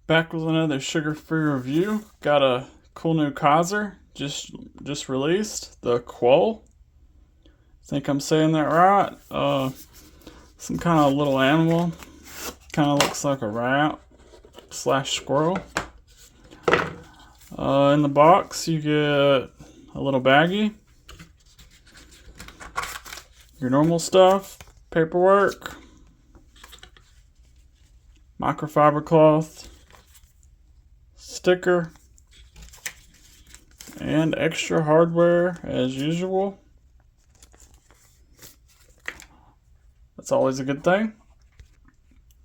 Back with another sugar-free review. Got a cool new Kizer just released, the Quoll. Think I'm saying that right. Some kind of little animal. Kind of looks like a rat / squirrel. In the box you get a little baggie, your normal stuff, paperwork, microfiber cloth, sticker, and extra hardware as usual. That's always a good thing.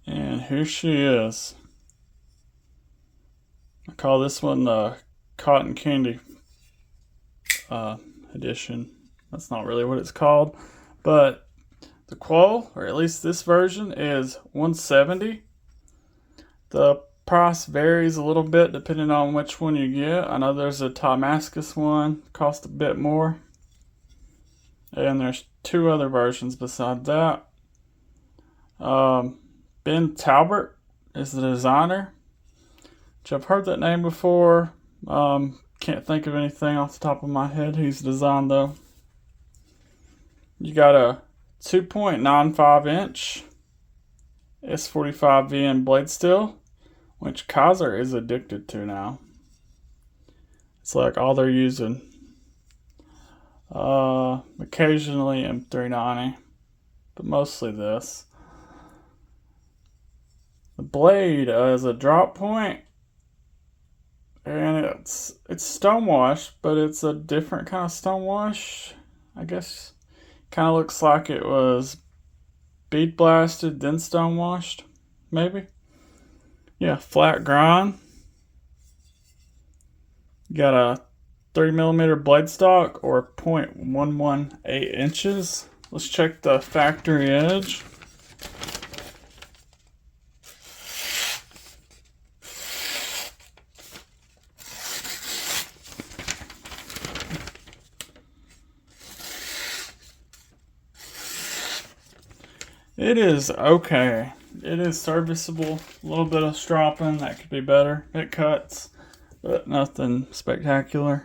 And here she is. I call this one the cotton candy edition. That's not really what it's called, but the Quoll, or at least this version, is $170. The price varies a little bit depending on which one you get. I know there's a Damascus one, cost a bit more, and there's two other versions beside that. Ben Talbert is the designer, which I've heard that name before. Can't think of anything off the top of my head he's designed though. You got a 2.95 inch S45VN blade steel, which Kizer is addicted to now. It's like all they're using. Occasionally M390, but mostly this. The blade is a drop point, and it's stonewash, but it's a different kind of stonewash. I guess kind of looks like it was bead blasted then stonewashed, maybe. Yeah, flat grind. You got a 3mm blade stock, or 0.118 inches. Let's check the factory edge. It is okay. It is serviceable. A little bit of stropping, that could be better. It cuts, but nothing spectacular.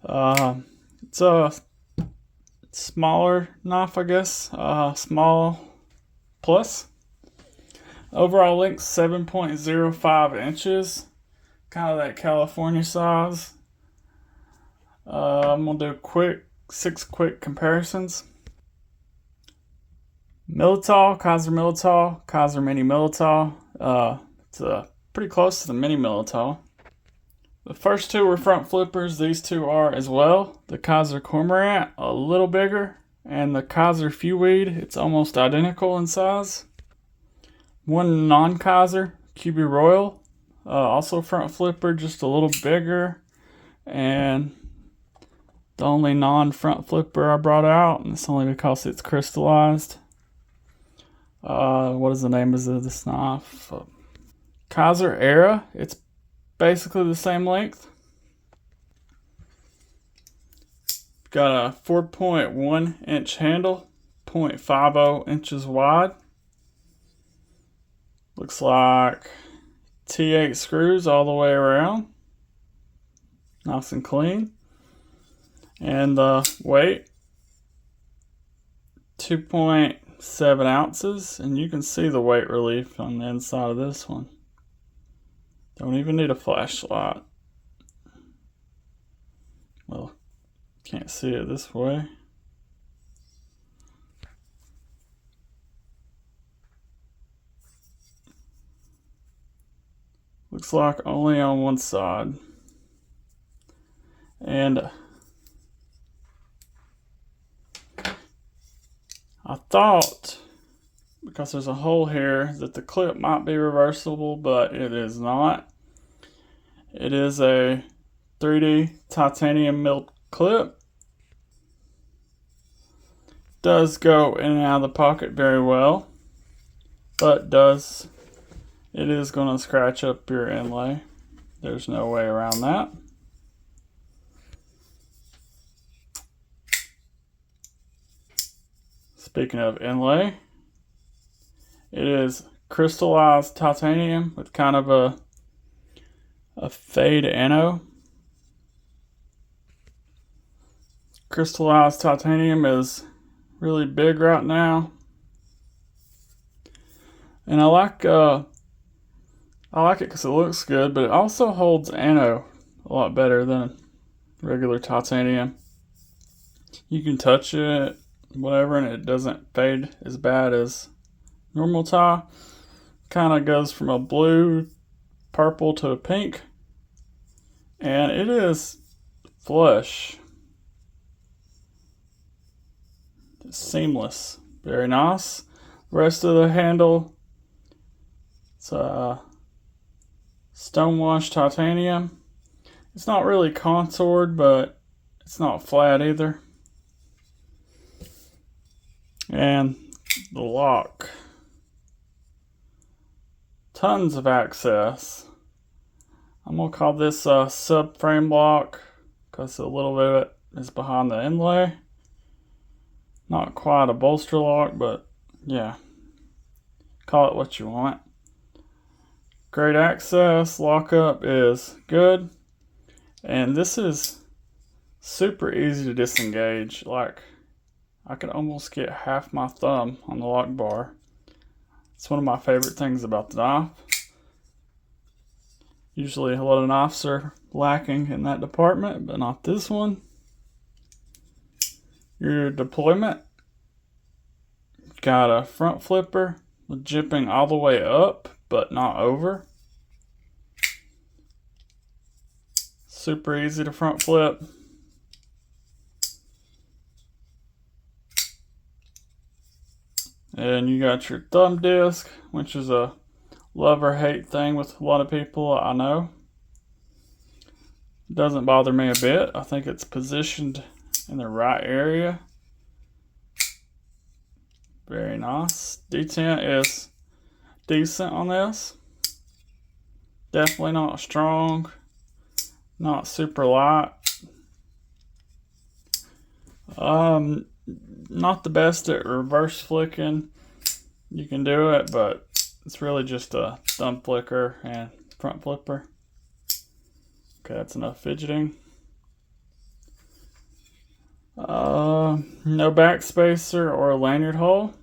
It's a smaller knife, I guess. Small plus. Overall length 7.05 inches. Kind of that California size. I'm gonna do six quick comparisons. Militall, Kizer Militall, Kizer Mini Militall. It's pretty close to the Mini Militall. The first two were front flippers. These two are as well. The Kizer Cormorant, a little bigger, and the Kizer Feuweed, it's almost identical in size. One non-Kizer, QB Royal, also front flipper, just a little bigger, and the only non-front flipper I brought out, and it's only because it's crystallized. What is the name of this knife? Kizer Era. It's basically the same length. Got a 4.1 inch handle, 0.50 inches wide. Looks like T8 screws all the way around. Nice and clean. And the weight, 2.7 ounces, and you can see the weight relief on the inside of this one. Don't even need a flashlight. Well, can't see it this way. Looks like only on one side. And I thought, because there's a hole here, that the clip might be reversible, but it is not. It is a 3D titanium milled clip. Does go in and out of the pocket very well, but it is going to scratch up your inlay. There's no way around that. Speaking of inlay, it is crystallized titanium with kind of a fade ano. Crystallized titanium is really big right now, and I like it because it looks good, but it also holds ano a lot better than regular titanium. You can touch it, whatever, and it doesn't fade as bad as normal tie. Kind of goes from a blue, purple to a pink, and it is flush. It's seamless, very nice. The rest of the handle, it's stonewashed titanium. It's not really contoured, but it's not flat either. And the lock, tons of access. I'm gonna call this a subframe lock because a little bit of it is behind the inlay. Not quite a bolster lock, but yeah, call it what you want. Great access, lockup is good, and this is super easy to disengage. Like, I could almost get half my thumb on the lock bar. It's one of my favorite things about the knife. Usually a lot of knives are lacking in that department, but not this one. Your deployment, got a front flipper with jimping all the way up, but not over. Super easy to front flip. And you got your thumb disc, which is a love or hate thing with a lot of people, I know. It doesn't bother me a bit. I think it's positioned in the right area. Very nice. Detent is decent on this. Definitely not strong. Not super light. Not the best at reverse flicking. You can do it, but it's really just a thumb flicker and front flipper. Okay, that's enough fidgeting. No back spacer or lanyard hole.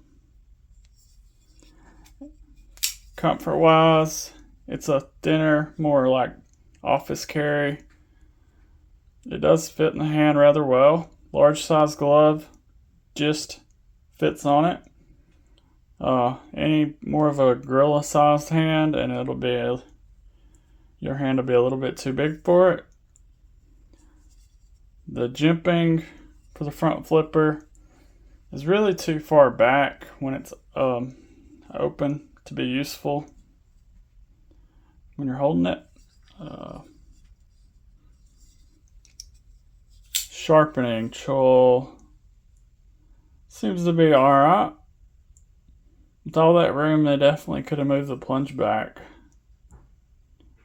Comfort wise, it's a thinner, more like office carry. It does fit in the hand rather well. Large size glove just fits on it. Any more of a gorilla sized hand and your hand will be a little bit too big for it. The jimping for the front flipper is really too far back when it's open to be useful when you're holding it. Sharpening choil seems to be alright. With all that room, they definitely could have moved the plunge back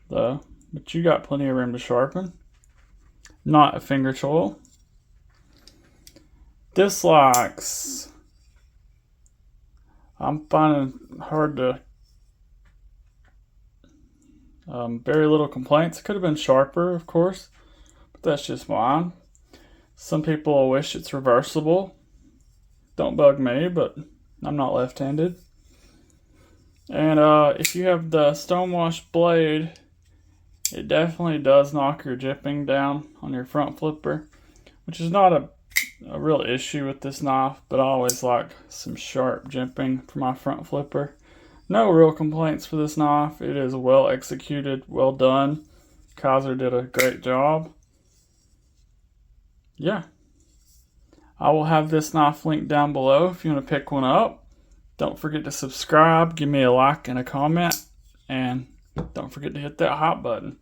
though, but you got plenty of room to sharpen. Not a finger choil. Dislikes, I'm finding hard to very little complaints. It could have been sharper, of course, but that's just mine. Some people will wish it's reversible. Don't bug me, but I'm not left-handed. And if you have the stonewash blade, it definitely does knock your jimping down on your front flipper, which is not a real issue with this knife, but I always like some sharp jimping for my front flipper. No real complaints for this knife. It is well executed, well done. Kizer did a great job. Yeah. I will have this knife linked down below if you want to pick one up. Don't forget to subscribe, give me a like and a comment, and don't forget to hit that hot button.